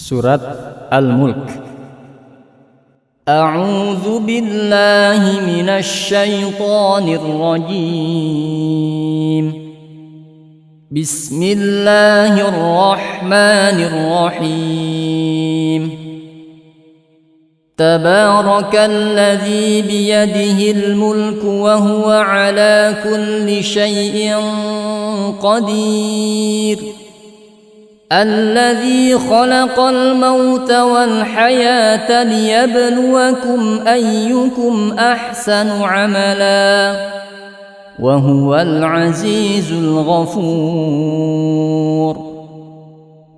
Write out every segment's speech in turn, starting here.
Surat Al-Mulk. A'udzu billahi minasy syaithanir rajim. Bismillahirrahmanirrahim. Tabarakalladzi biyadihil mulku wa huwa ala kulli syai'in qadir. الذي خلق الموت والحياة ليبلوكم أيكم أحسن عملا وهو العزيز الغفور.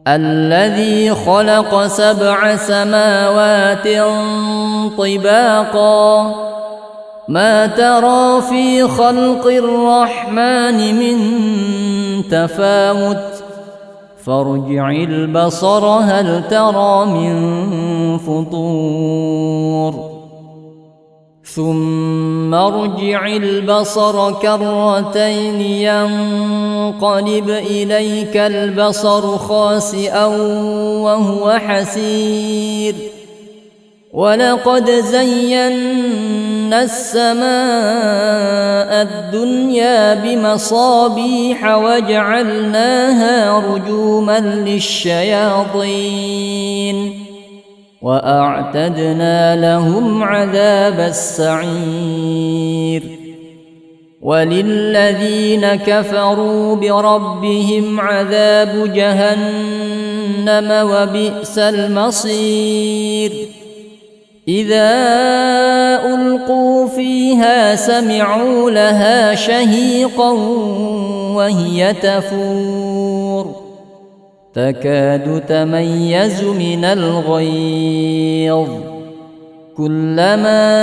الذي خلق 7 سماوات طباقا ما ترى في خلق الرحمن من تفاوت فارجع البصر هل ترى من فطور ثم ارجع البصر كرتين ينقلب إليك البصر خاسئا وهو حسير. ولقد زينا السماء الدنيا بمصابيح وجعلناها رجوما للشياطين وأعتدنا لهم عذاب السعير. وللذين كفروا بربهم عذاب جهنم وبئس المصير. إذا ألقوا فيها سمعوا لها شهيقا وهي تفور تكاد تميز من الغيظ كلما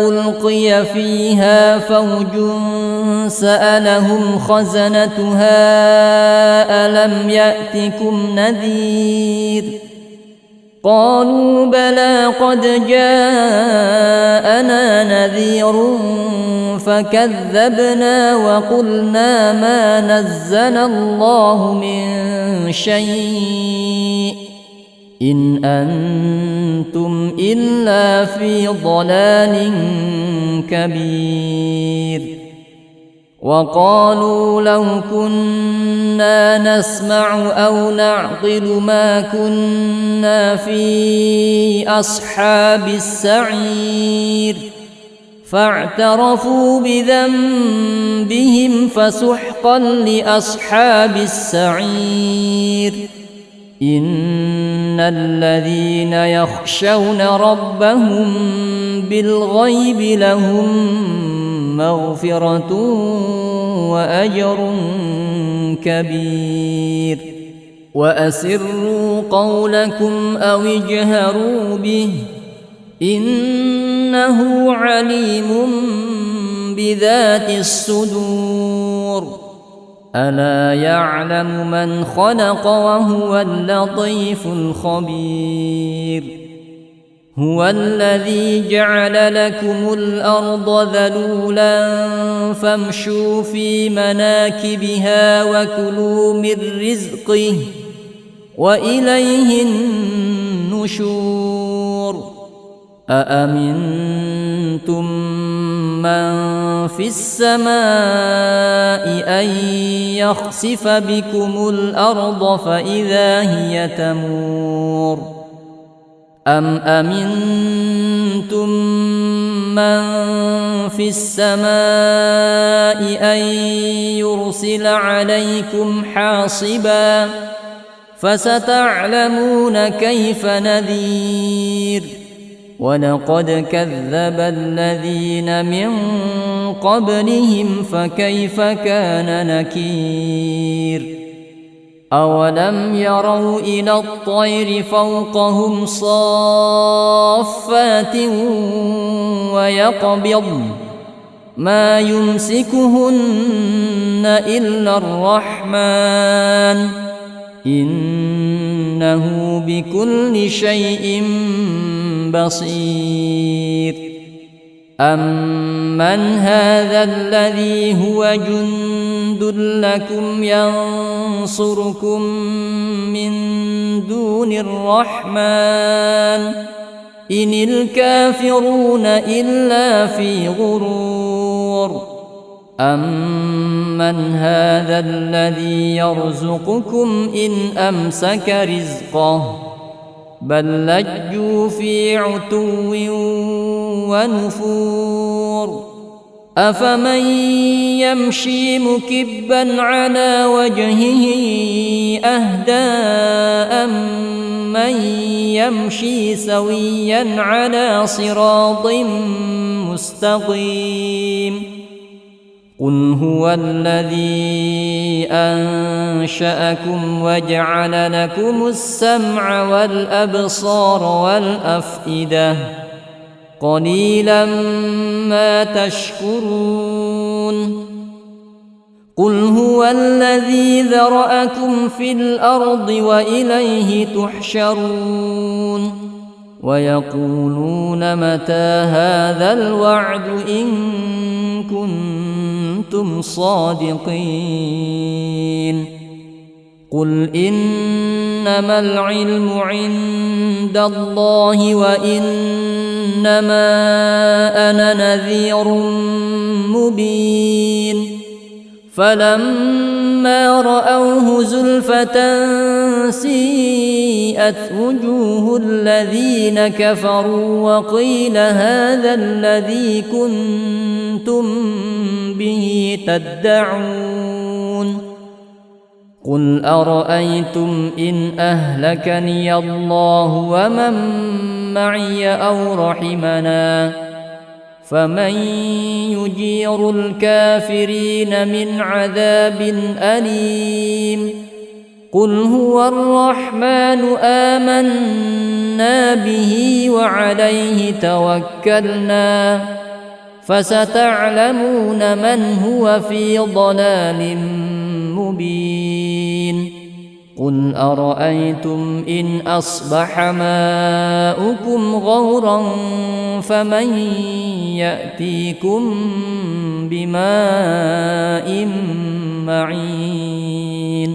ألقي فيها فوج سألهم خزنتها ألم يأتكم نذير قالوا بلى قد جاءنا نذير فكذبنا وقلنا ما نزل الله من شيء إن أنتم إلا في ضلال كبير. وقالوا لو كنا نسمع أو نعقل ما كنا في أصحاب السعير فاعترفوا بذنبهم فسحقا لأصحاب السعير. إن الذين يخشون ربهم بالغيب لهم مغفرة وأجر كبير. وأسروا قولكم أو اجهروا به إنه عليم بذات الصدور. ألا يعلم من خلق وهو اللطيف الخبير. هو الذي جعل لكم الأرض ذلولا فامشوا في مناكبها وكلوا من رزقه وإليه النشور. أأمنتم من في السماء أن يخسف بكم الأرض فإذا هي تمور أم أمنتم من في السماء أن يرسل عليكم حاصبا فستعلمون كيف نذير. ولقد كذب الذين من قبلهم فكيف كان نكير. أولم يروا إلى الطير فوقهم صافات ويقبضن ما يمسكهن إلا الرحمن إنه بكل شيء بصير. أَمَّنْ هَذَا الَّذِي هُوَ جُندٌ لَكُمْ يَنْصُرُكُم مِّن دُونِ الرَّحْمَنِ إِنِ الْكَافِرُونَ إِلَّا فِي غُرُورٍ أَمَّنْ هَذَا الَّذِي يَرْزُقُكُمْ إِنْ أَمْسَكَ رِزْقَهُ بَل لَّجُّوا فِي عُتُوٍّ وَنُفُورٍ أَفَمَن يَمْشِي مُكِبًّا عَلَى وَجْهِهِ أَهْدَىٰ أَمَّن يَمْشِي سَوِيًّا عَلَى صِرَاطٍ مُّسْتَقِيمٍ قُلْ هُوَ الَّذِي أَنشَأَكُمْ وَجَعَلَ لَكُمُ السَّمْعَ وَالْأَبْصَارَ وَالْأَفْئِدَةَ قَلِيلًا مَا تَشْكُرُونَ قُلْ هُوَ الَّذِي ذَرَأَكُمْ فِي الْأَرْضِ وَإِلَيْهِ تُحْشَرُونَ وَيَقُولُونَ مَتَىٰ هَٰذَا الْوَعْدُ إِن كُنتُمْ صَادِقِينَ قُلْ إِنَّمَا الْعِلْمُ عِندَ اللَّهِ وَإِنَّمَا أَنَا نَذِيرٌ مُّبِينٌ فَلَمَّا رَأَوْهُ زُلْفَةً سِيئَتْ وُجُوهُ الَّذِينَ كَفَرُوا وَقِيلَ هَٰذَا الَّذِي كُنتُم بِهِ تَدَّعُونَ قُلْ أَرَأَيْتُمْ إِنْ أَهْلَكَنِيَ اللَّهُ وَمَن مَّعِيَ أَوْ رَحِمَنَا فَمَن يُجِيرُ الْكَافِرِينَ مِنْ عَذَابٍ أَلِيمٍ قُلْ هُوَ الرَّحْمَنُ آمَنَّا بِهِ وَعَلَيْهِ تَوَكَّلْنَا فَسَتَعْلَمُونَ مَنْ هُوَ فِي ضَلَالٍ مُّبِينٍ قُلْ أَرَأَيْتُمْ إِنْ أَصْبَحَ مَاؤُكُمْ غَوْرًا فَمَن يَأْتِيكُم بِمَاءٍ مَّعِينٍ.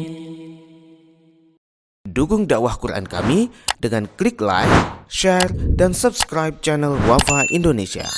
Dukung dakwah Quran kami dengan klik like, share, dan subscribe channel Wafa Indonesia.